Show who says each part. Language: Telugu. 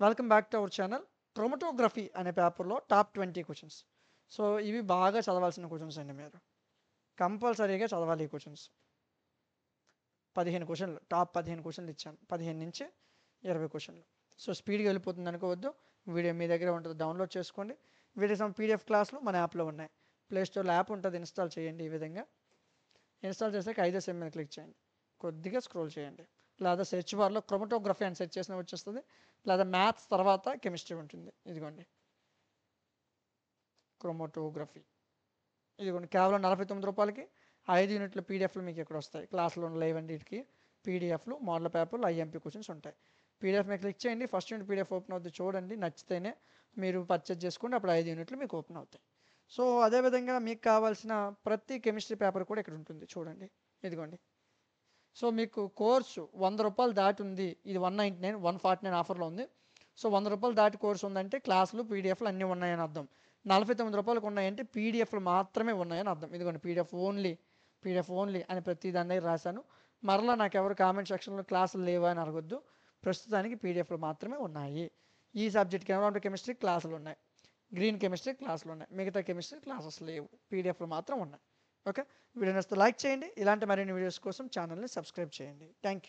Speaker 1: Welcome back to our channel. Chromatography అనే పేపర్లో టాప్ 20 క్వశ్చన్స్. సో ఇవి బాగా చదవాల్సిన క్వశ్చన్స్ అండి. మీరు కంపల్సరీగా చదవాలి ఈ క్వశ్చన్స్. 15 క్వశ్చన్లు, టాప్ 15 క్వశ్చన్లు ఇచ్చాను. 15 నుంచి 20 క్వశ్చన్లు. సో స్పీడ్గా వెళ్ళిపోతుంది అనుకోవద్దు. వీడియో మీ దగ్గర ఉంటుంది, డౌన్లోడ్ చేసుకోండి. వీడియో సమ్ పీడిఎఫ్ క్లాసులు మన యాప్లో ఉన్నాయి. ప్లేస్టోర్లో యాప్ ఉంటుంది, ఇన్స్టాల్ చేయండి. ఈ విధంగా ఇన్స్టాల్ చేసాక 5 సెమ్ మీద క్లిక్ చేయండి. కొద్దిగా స్క్రోల్ చేయండి, లేదా సెర్చ్ బార్లో క్రోమటోగ్రఫీ అని సెర్చ్ చేసిన వచ్చేస్తుంది, లేదా మ్యాథ్స్ తర్వాత కెమిస్ట్రీ ఉంటుంది. ఇదిగోండి క్రోమటోగ్రఫీ. ఇదిగోండి కేవలం 49 రూపాయలకి 5 యూనిట్ల పీడిఎఫ్లు మీకు ఇక్కడ వస్తాయి. క్లాసులో లైవ్ అన్నిటికి పీడిఎఫ్లు, మోడల్ పేపర్లు, ఐఎంపీ క్వశ్చన్స్ ఉంటాయి. పీడిఎఫ్ మీద క్లిక్ చేయండి. ఫస్ట్ యూనిట్ పీడిఎఫ్ ఓపెన్ అవుతుంది, చూడండి. నచ్చితేనే మీరు పర్చేజ్ చేసుకోండి. అప్పుడు 5 యూనిట్లు మీకు ఓపెన్ అవుతాయి. సో అదేవిధంగా మీకు కావాల్సిన ప్రతి కెమిస్ట్రీ పేపర్ కూడా ఇక్కడ ఉంటుంది, చూడండి. ఇదిగోండి. సో మీకు కోర్సు 100 రూపాయలు దాటి ఉంది. ఇది 199, 149 ఆఫర్లో ఉంది. సో 100 రూపాయలు దాటి కోర్సు ఉందంటే క్లాసులు, పీడిఎఫ్లు అన్నీ ఉన్నాయని అర్థం. 49 రూపాయలకు ఉన్నాయంటే పీడిఎఫ్లు మాత్రమే ఉన్నాయని అర్థం. ఇదిగోండి పీడిఎఫ్ ఓన్లీ అని ప్రతి దాని దగ్గర రాశాను. మరలా నాకు ఎవరు కామెంట్ సెక్షన్లో క్లాసులు లేవా అని అడగొద్దు. ప్రస్తుతానికి పీడిఎఫ్లు మాత్రమే ఉన్నాయి. ఈ సబ్జెక్ట్కి ఎన్విరాన్మెంటల్ కెమిస్ట్రీ క్లాసులు ఉన్నాయి, గ్రీన్ కెమిస్ట్రీ క్లాసులు ఉన్నాయి, మిగతా కెమిస్ట్రీ క్లాసెస్ లేవు. పీడిఎఫ్లు మాత్రం ఉన్నాయి. ఓకే, వీడియో నచ్చితే లైక్ చేయండి. ఇలాంటి మరిన్ని వీడియోస్ కోసం ఛానల్ని సబ్స్క్రైబ్ చేయండి. Thank you.